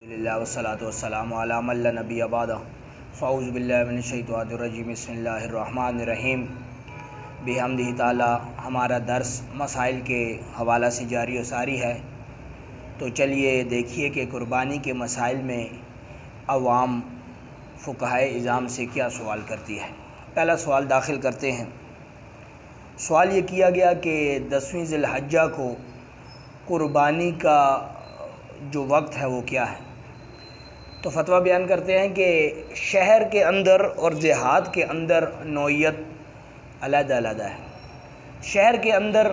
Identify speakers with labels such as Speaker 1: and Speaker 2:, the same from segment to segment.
Speaker 1: اللہ والصلاۃ والسلام علی من لا نبی بعدہ فاعوذ باللہ من الشیطان الرجیم بسم اللہ الرحمن الرحیم بحمدہ تعالی۔ ہمارا درس مسائل کے حوالہ سے جاری و ساری ہے، تو چلیے دیکھیے کہ قربانی کے مسائل میں عوام فقہائے اعظام سے کیا سوال کرتی ہے۔ پہلا سوال داخل کرتے ہیں۔ سوال یہ کیا گیا کہ 10ویں ذی الحجہ کو قربانی کا جو وقت ہے وہ کیا ہے؟ تو فتویٰ بیان کرتے ہیں کہ شہر کے اندر اور دیہات کے اندر نوعیت علیحدہ علیحدہ ہے۔ شہر کے اندر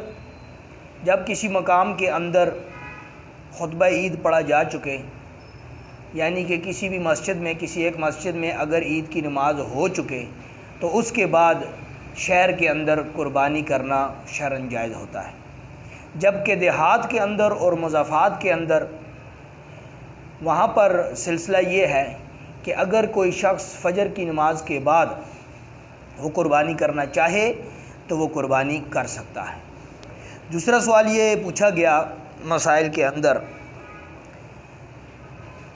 Speaker 1: جب کسی مقام کے اندر خطبہ عید پڑھا جا چکے، یعنی کہ کسی بھی مسجد میں، کسی ایک مسجد میں اگر عید کی نماز ہو چکے، تو اس کے بعد شہر کے اندر قربانی کرنا شرعاً جائز ہوتا ہے۔ جبکہ دیہات کے اندر اور مضافات کے اندر وہاں پر سلسلہ یہ ہے کہ اگر کوئی شخص فجر کی نماز کے بعد وہ قربانی کرنا چاہے تو وہ قربانی کر سکتا ہے۔ دوسرا سوال یہ پوچھا گیا مسائل کے اندر،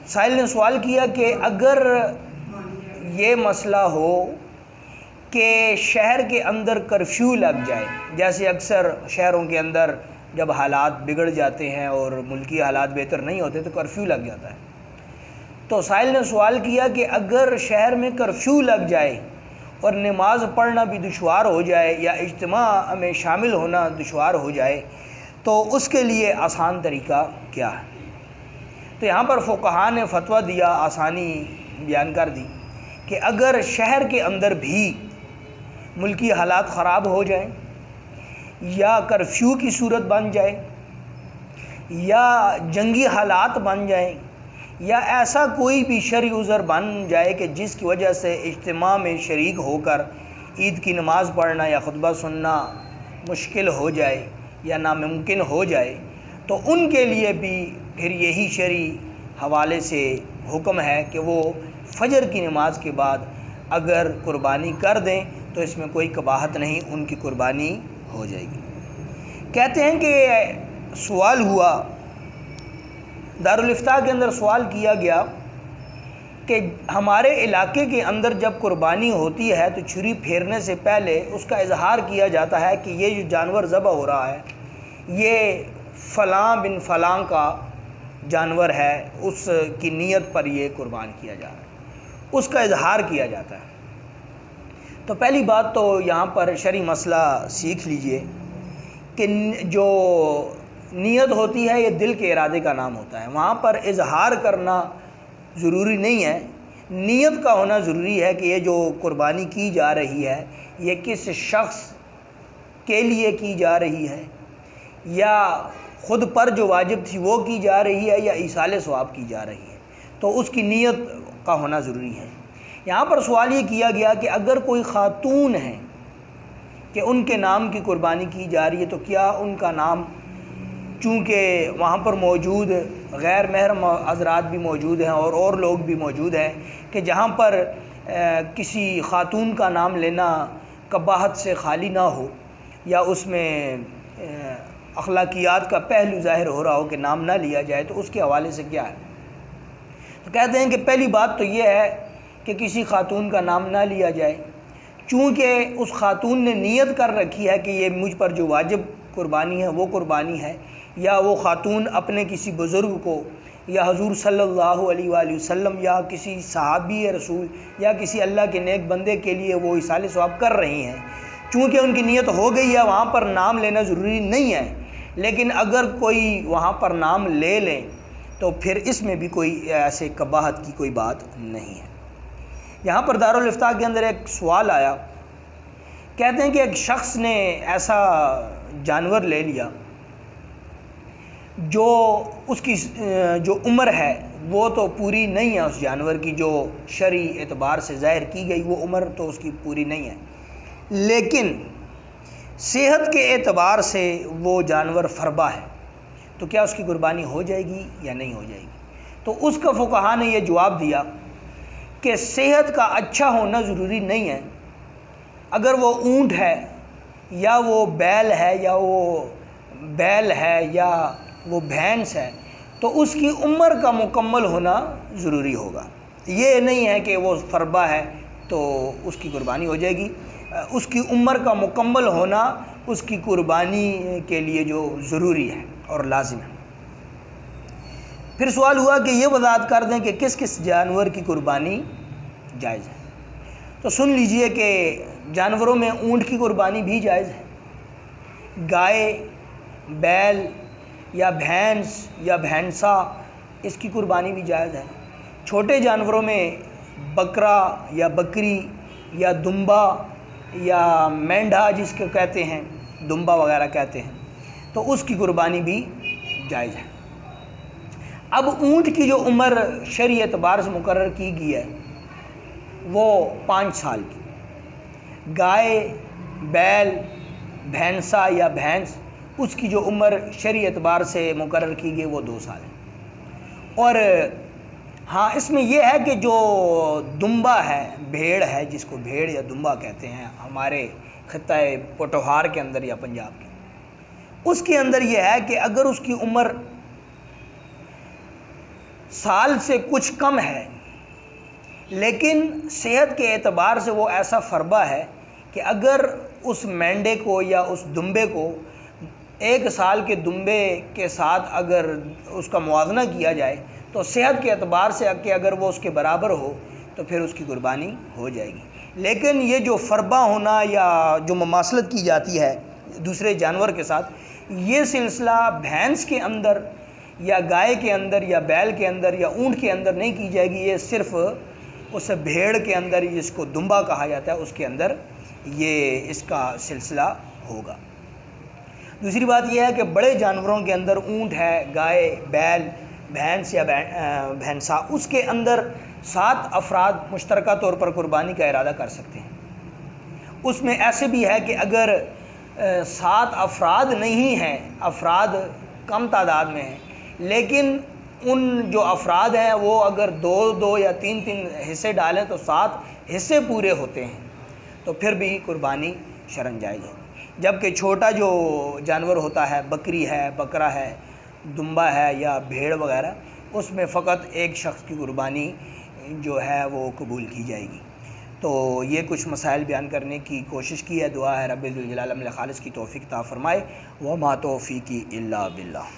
Speaker 1: سائل نے سوال کیا کہ اگر یہ مسئلہ ہو کہ شہر کے اندر کرفیو لگ جائے، جیسے اکثر شہروں کے اندر جب حالات بگڑ جاتے ہیں اور ملکی حالات بہتر نہیں ہوتے تو کرفیو لگ جاتا ہے، تو سائل نے سوال کیا کہ اگر شہر میں کرفیو لگ جائے اور نماز پڑھنا بھی دشوار ہو جائے یا اجتماع میں شامل ہونا دشوار ہو جائے تو اس کے لیے آسان طریقہ کیا ہے؟ تو یہاں پر فقہاء نے فتویٰ دیا، آسانی بیان کر دی کہ اگر شہر کے اندر بھی ملکی حالات خراب ہو جائیں یا کرفیو کی صورت بن جائے یا جنگی حالات بن جائیں یا ایسا کوئی بھی شرعی عذر بن جائے کہ جس کی وجہ سے اجتماع میں شریک ہو کر عید کی نماز پڑھنا یا خطبہ سننا مشکل ہو جائے یا ناممکن ہو جائے، تو ان کے لیے بھی پھر یہی شرعی حوالے سے حکم ہے کہ وہ فجر کی نماز کے بعد اگر قربانی کر دیں تو اس میں کوئی قباحت نہیں، ان کی قربانی ہو جائے گی۔ کہتے ہیں کہ سوال ہوا، دارالافتاء کے اندر سوال کیا گیا کہ ہمارے علاقے کے اندر جب قربانی ہوتی ہے تو چھری پھیرنے سے پہلے اس کا اظہار کیا جاتا ہے کہ یہ جو جانور ذبح ہو رہا ہے یہ فلاں بن فلاں کا جانور ہے، اس کی نیت پر یہ قربان کیا جا رہا ہے، اس کا اظہار کیا جاتا ہے۔ تو پہلی بات تو یہاں پر شرعی مسئلہ سیکھ لیجئے کہ جو نیت ہوتی ہے یہ دل کے ارادے کا نام ہوتا ہے، وہاں پر اظہار کرنا ضروری نہیں ہے، نیت کا ہونا ضروری ہے کہ یہ جو قربانی کی جا رہی ہے یہ کس شخص کے لیے کی جا رہی ہے، یا خود پر جو واجب تھی وہ کی جا رہی ہے یا ایصال ثواب کی جا رہی ہے، تو اس کی نیت کا ہونا ضروری ہے۔ یہاں پر سوال یہ کیا گیا کہ اگر کوئی خاتون ہے کہ ان کے نام کی قربانی کی جا رہی ہے تو کیا ان کا نام، چونکہ وہاں پر موجود غیر محرم حضرات بھی موجود ہیں اور لوگ بھی موجود ہیں کہ جہاں پر کسی خاتون کا نام لینا قباحت سے خالی نہ ہو یا اس میں اخلاقیات کا پہلو ظاہر ہو رہا ہو کہ نام نہ لیا جائے، تو اس کے حوالے سے کیا ہے؟ تو کہتے ہیں کہ پہلی بات تو یہ ہے کہ کسی خاتون کا نام نہ لیا جائے، چونکہ اس خاتون نے نیت کر رکھی ہے کہ یہ مجھ پر جو واجب قربانی ہے وہ قربانی ہے، یا وہ خاتون اپنے کسی بزرگ کو یا حضور صلی اللہ علیہ وآلہ وسلم یا کسی صحابی رسول یا کسی اللہ کے نیک بندے کے لیے وہ ایصال ثواب کر رہی ہیں، چونکہ ان کی نیت ہو گئی ہے وہاں پر نام لینا ضروری نہیں ہے، لیکن اگر کوئی وہاں پر نام لے لیں تو پھر اس میں بھی کوئی ایسے قباحت کی کوئی بات نہیں ہے۔ یہاں پر دارالافتاء کے اندر ایک سوال آیا، کہتے ہیں کہ ایک شخص نے ایسا جانور لے لیا جو اس کی جو عمر ہے وہ تو پوری نہیں ہے، اس جانور کی جو شرعی اعتبار سے ظاہر کی گئی وہ عمر تو اس کی پوری نہیں ہے، لیکن صحت کے اعتبار سے وہ جانور فربا ہے، تو کیا اس کی قربانی ہو جائے گی یا نہیں ہو جائے گی؟ تو اس کا فقہاء نے یہ جواب دیا کہ صحت کا اچھا ہونا ضروری نہیں ہے، اگر وہ اونٹ ہے یا وہ بیل ہے یا وہ بھینس ہے تو اس کی عمر کا مکمل ہونا ضروری ہوگا. یہ نہیں ہے کہ وہ فربہ ہے تو اس کی قربانی ہو جائے گی. اس کی عمر کا مکمل ہونا اس کی قربانی کے لیے جو ضروری ہے اور لازم ہے. پھر سوال ہوا کہ یہ وضاحت کر دیں کہ کس کس جانور کی قربانی جائز ہے. تو سن لیجئے کہ جانوروں میں اونٹ کی قربانی بھی جائز ہے، گائے، بیل یا بھینس یا بھینسا اس کی قربانی بھی جائز ہے. چھوٹے جانوروں میں بکرا یا بکری یا دمبا یا مینڈھا جس کو کہتے ہیں، دمبا وغیرہ کہتے ہیں، تو اس کی قربانی بھی جائز ہے. اب اونٹ کی جو عمر شرعی اعتبار سے مقرر کی گئی ہے وہ 5 سال کی. گائے، بیل، بھینسا یا بھینس اس کی جو عمر شرعی اعتبار سے مقرر کی گئی وہ 2 سال ہے. اور ہاں اس میں یہ ہے کہ جو دمبا ہے، بھیڑ ہے جس کو بھیڑ یا دمبا کہتے ہیں ہمارے خطۂ پوٹوہار کے اندر یا پنجاب کے، اس کے اندر یہ ہے کہ اگر اس کی عمر سال سے کچھ کم ہے لیکن صحت کے اعتبار سے وہ ایسا فربہ ہے کہ اگر اس مینڈے کو یا اس دمبے کو 1 سال کے دمبے کے ساتھ اگر اس کا موازنہ کیا جائے تو صحت کے اعتبار سے کہ اگر وہ اس کے برابر ہو تو پھر اس کی قربانی ہو جائے گی. لیکن یہ جو فربہ ہونا یا جو مماثلت کی جاتی ہے دوسرے جانور کے ساتھ، یہ سلسلہ بھینس کے اندر یا گائے کے اندر یا بیل کے اندر یا اونٹ کے اندر نہیں کی جائے گی. یہ صرف اس بھیڑ کے اندر جس کو دمبا کہا جاتا ہے اس کے اندر یہ اس کا سلسلہ ہوگا. دوسری بات یہ ہے کہ بڑے جانوروں کے اندر اونٹ ہے، گائے، بیل، بھینس یا بھینسا، اس کے اندر 7 افراد مشترکہ طور پر قربانی کا ارادہ کر سکتے ہیں. اس میں ایسے بھی ہے کہ اگر 7 افراد نہیں ہیں، افراد کم تعداد میں ہیں، لیکن ان جو افراد ہیں وہ اگر 2 یا 3 حصے ڈالیں تو 7 حصے پورے ہوتے ہیں تو پھر بھی قربانی شرعاً جائز ہے. جبکہ چھوٹا جو جانور ہوتا ہے، بکری ہے، بکرا ہے، دمبا ہے یا بھیڑ وغیرہ، اس میں فقط ایک شخص کی قربانی جو ہے وہ قبول کی جائے گی. تو یہ کچھ مسائل بیان کرنے کی کوشش کی ہے. دعا ہے رب ذوالجلال عمل خالص کی توفیق عطا فرمائے. وما توفیقی الا باللہ.